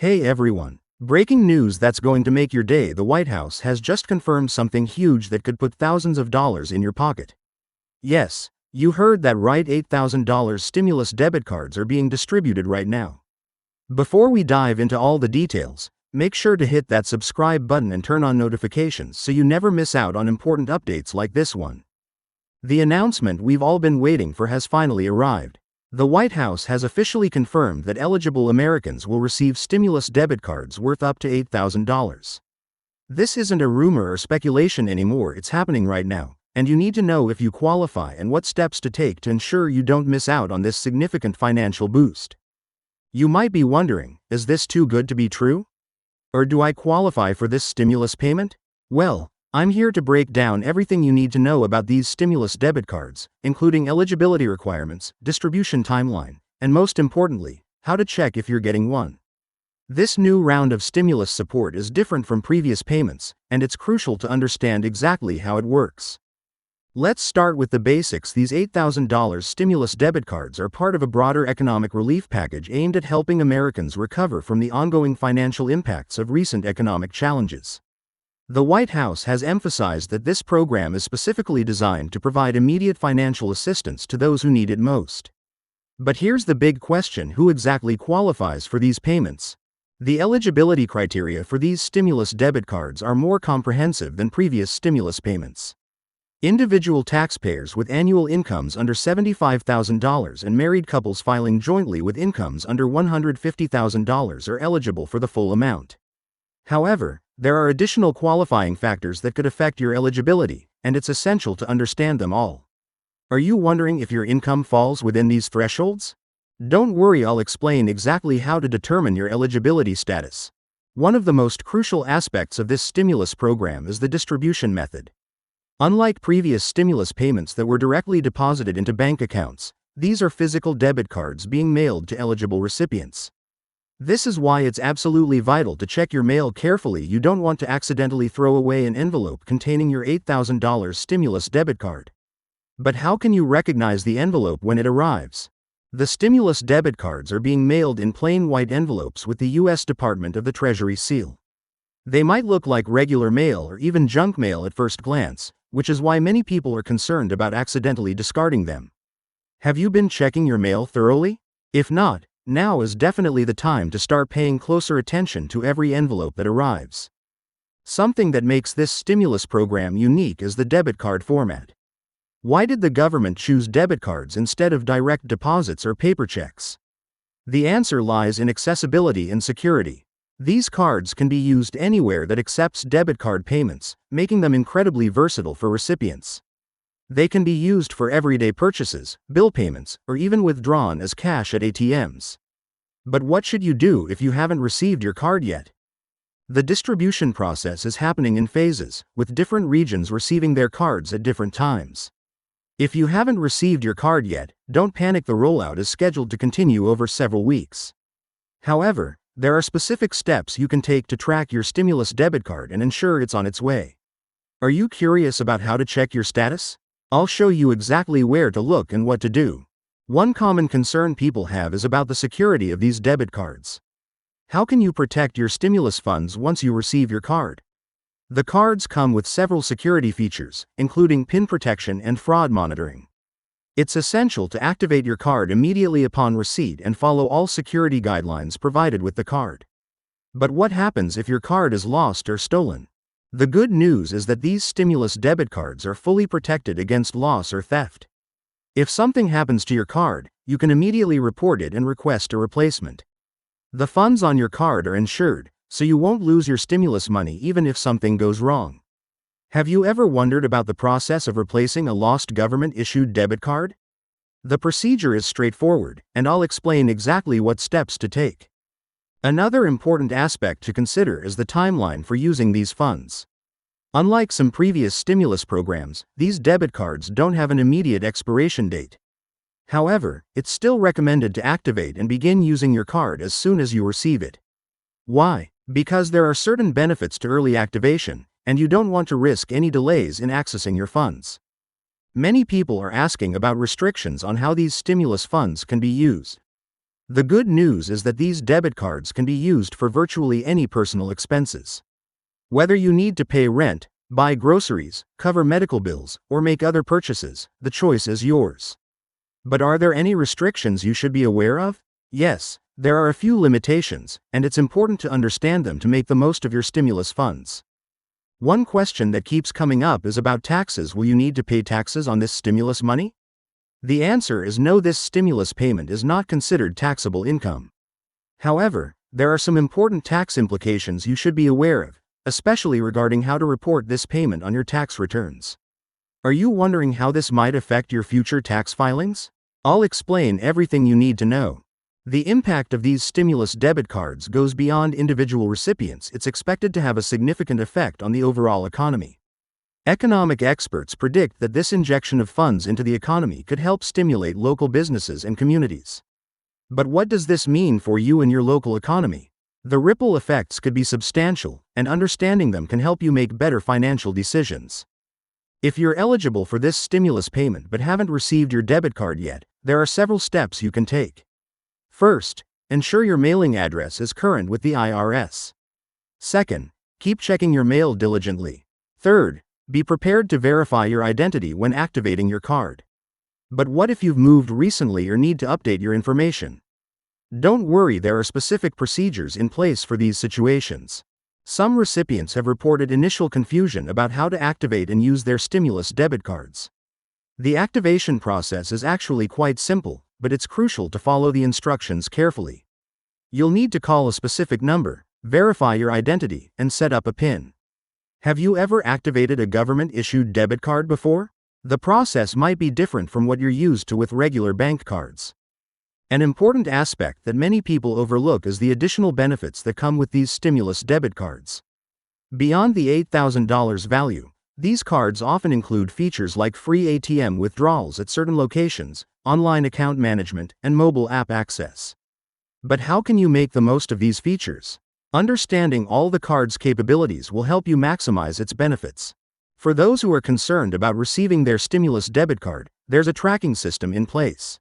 Hey everyone. Breaking news that's going to make your day. The White House has just confirmed something huge that could put thousands of dollars in your pocket. Yes, you heard that right, $8,000 stimulus debit cards are being distributed right now. Before we dive into all the details, make sure to hit that subscribe button and turn on notifications so you never miss out on important updates like this one. The announcement we've all been waiting for has finally arrived. The White House has officially confirmed that eligible Americans will receive stimulus debit cards worth up to $8,000. This isn't a rumor or speculation anymore, it's happening right now, and you need to know if you qualify and what steps to take to ensure you don't miss out on this significant financial boost. You might be wondering, is this too good to be true? Or do I qualify for this stimulus payment? Well, I'm here to break down everything you need to know about these stimulus debit cards, including eligibility requirements, distribution timeline, and most importantly, how to check if you're getting one. This new round of stimulus support is different from previous payments, and it's crucial to understand exactly how it works. Let's start with the basics. These $8,000 stimulus debit cards are part of a broader economic relief package aimed at helping Americans recover from the ongoing financial impacts of recent economic challenges. The White House has emphasized that this program is specifically designed to provide immediate financial assistance to those who need it most. But here's the big question: who exactly qualifies for these payments? The eligibility criteria for these stimulus debit cards are more comprehensive than previous stimulus payments. Individual taxpayers with annual incomes under $75,000 and married couples filing jointly with incomes under $150,000 are eligible for the full amount. However, there are additional qualifying factors that could affect your eligibility, and it's essential to understand them all. Are you wondering if your income falls within these thresholds? Don't worry, I'll explain exactly how to determine your eligibility status. One of the most crucial aspects of this stimulus program is the distribution method. Unlike previous stimulus payments that were directly deposited into bank accounts, these are physical debit cards being mailed to eligible recipients. This is why it's absolutely vital to check your mail carefully. You don't want to accidentally throw away an envelope containing your $8,000 stimulus debit card. But how can you recognize the envelope when it arrives? The stimulus debit cards are being mailed in plain white envelopes with the U.S. Department of the Treasury seal. They might look like regular mail or even junk mail at first glance, which is why many people are concerned about accidentally discarding them. Have you been checking your mail thoroughly? If not, now is definitely the time to start paying closer attention to every envelope that arrives. Something that makes this stimulus program unique is the debit card format. Why did the government choose debit cards instead of direct deposits or paper checks? The answer lies in accessibility and security. These cards can be used anywhere that accepts debit card payments, making them incredibly versatile for recipients. They can be used for everyday purchases, bill payments, or even withdrawn as cash at ATMs. But what should you do if you haven't received your card yet? The distribution process is happening in phases, with different regions receiving their cards at different times. If you haven't received your card yet, don't panic. The rollout is scheduled to continue over several weeks. However, there are specific steps you can take to track your stimulus debit card and ensure it's on its way. Are you curious about how to check your status? I'll show you exactly where to look and what to do. One common concern people have is about the security of these debit cards. How can you protect your stimulus funds once you receive your card? The cards come with several security features, including PIN protection and fraud monitoring. It's essential to activate your card immediately upon receipt and follow all security guidelines provided with the card. But what happens if your card is lost or stolen? The good news is that these stimulus debit cards are fully protected against loss or theft. If something happens to your card, you can immediately report it and request a replacement. The funds on your card are insured, so you won't lose your stimulus money even if something goes wrong. Have you ever wondered about the process of replacing a lost government-issued debit card? The procedure is straightforward, and I'll explain exactly what steps to take. Another important aspect to consider is the timeline for using these funds. Unlike some previous stimulus programs, these debit cards don't have an immediate expiration date. However, it's still recommended to activate and begin using your card as soon as you receive it. Why? Because there are certain benefits to early activation, and you don't want to risk any delays in accessing your funds. Many people are asking about restrictions on how these stimulus funds can be used. The good news is that these debit cards can be used for virtually any personal expenses. Whether you need to pay rent, buy groceries, cover medical bills, or make other purchases, the choice is yours. But are there any restrictions you should be aware of? Yes, there are a few limitations, and it's important to understand them to make the most of your stimulus funds. One question that keeps coming up is about taxes. Will you need to pay taxes on this stimulus money? The answer is no, this stimulus payment is not considered taxable income. However, there are some important tax implications you should be aware of, especially regarding how to report this payment on your tax returns. Are you wondering how this might affect your future tax filings? I'll explain everything you need to know. The impact of these stimulus debit cards goes beyond individual recipients. It's expected to have a significant effect on the overall economy. Economic experts predict that this injection of funds into the economy could help stimulate local businesses and communities. But what does this mean for you and your local economy? The ripple effects could be substantial, and understanding them can help you make better financial decisions. If you're eligible for this stimulus payment but haven't received your debit card yet, there are several steps you can take. First, ensure your mailing address is current with the IRS. Second, keep checking your mail diligently. Third, be prepared to verify your identity when activating your card. But what if you've moved recently or need to update your information? Don't worry, there are specific procedures in place for these situations. Some recipients have reported initial confusion about how to activate and use their stimulus debit cards. The activation process is actually quite simple, but it's crucial to follow the instructions carefully. You'll need to call a specific number, verify your identity, and set up a PIN. Have you ever activated a government-issued debit card before? The process might be different from what you're used to with regular bank cards. An important aspect that many people overlook is the additional benefits that come with these stimulus debit cards. Beyond the $8,000 value, these cards often include features like free ATM withdrawals at certain locations, online account management, and mobile app access. But how can you make the most of these features? Understanding all the card's capabilities will help you maximize its benefits. For those who are concerned about receiving their stimulus debit card, there's a tracking system in place.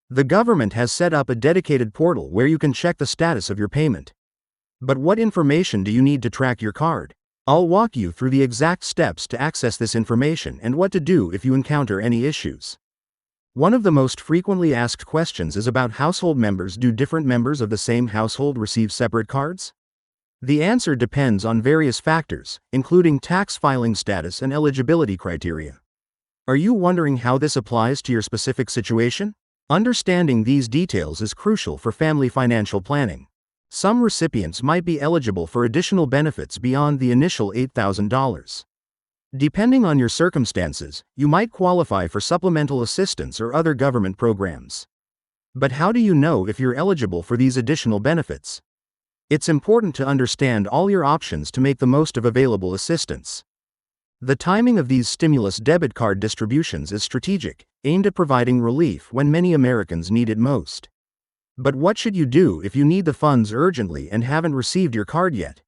The government has set up a dedicated portal where you can check the status of your payment. But what information do you need to track your card? I'll walk you through the exact steps to access this information and what to do if you encounter any issues. One of the most frequently asked questions is about household members. Do different members of the same household receive separate cards? The answer depends on various factors, including tax filing status and eligibility criteria. Are you wondering how this applies to your specific situation? Understanding these details is crucial for family financial planning. Some recipients might be eligible for additional benefits beyond the initial $8,000. Depending on your circumstances, you might qualify for supplemental assistance or other government programs. But how do you know if you're eligible for these additional benefits? It's important to understand all your options to make the most of available assistance. The timing of these stimulus debit card distributions is strategic, aimed at providing relief when many Americans need it most. But what should you do if you need the funds urgently and haven't received your card yet?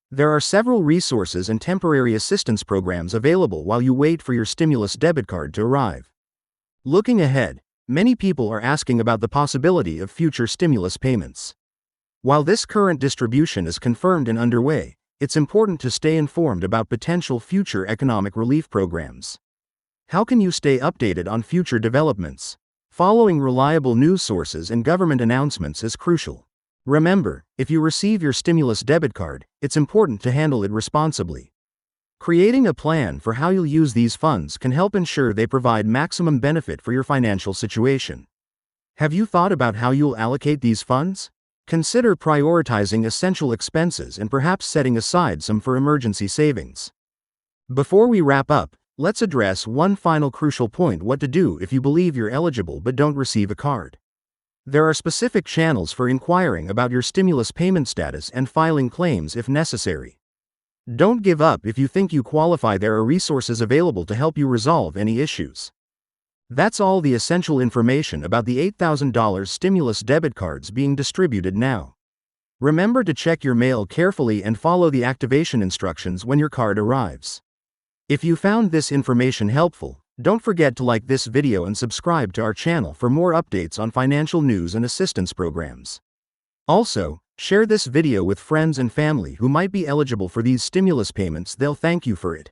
There are several resources and temporary assistance programs available while you wait for your stimulus debit card to arrive. Looking ahead, many people are asking about the possibility of future stimulus payments. While this current distribution is confirmed and underway, it's important to stay informed about potential future economic relief programs. How can you stay updated on future developments? Following reliable news sources and government announcements is crucial. Remember, if you receive your stimulus debit card, it's important to handle it responsibly. Creating a plan for how you'll use these funds can help ensure they provide maximum benefit for your financial situation. Have you thought about how you'll allocate these funds? Consider prioritizing essential expenses and perhaps setting aside some for emergency savings. Before we wrap up, let's address one final crucial point: what to do if you believe you're eligible but don't receive a card. There are specific channels for inquiring about your stimulus payment status and filing claims if necessary. Don't give up if you think you qualify. There are resources available to help you resolve any issues. That's all the essential information about the $8,000 stimulus debit cards being distributed now. Remember to check your mail carefully and follow the activation instructions when your card arrives. If you found this information helpful, Don't forget to like this video and subscribe to our channel for more updates on financial news and assistance programs. Also, share this video with friends and family who might be eligible for these stimulus payments. They'll thank you for it.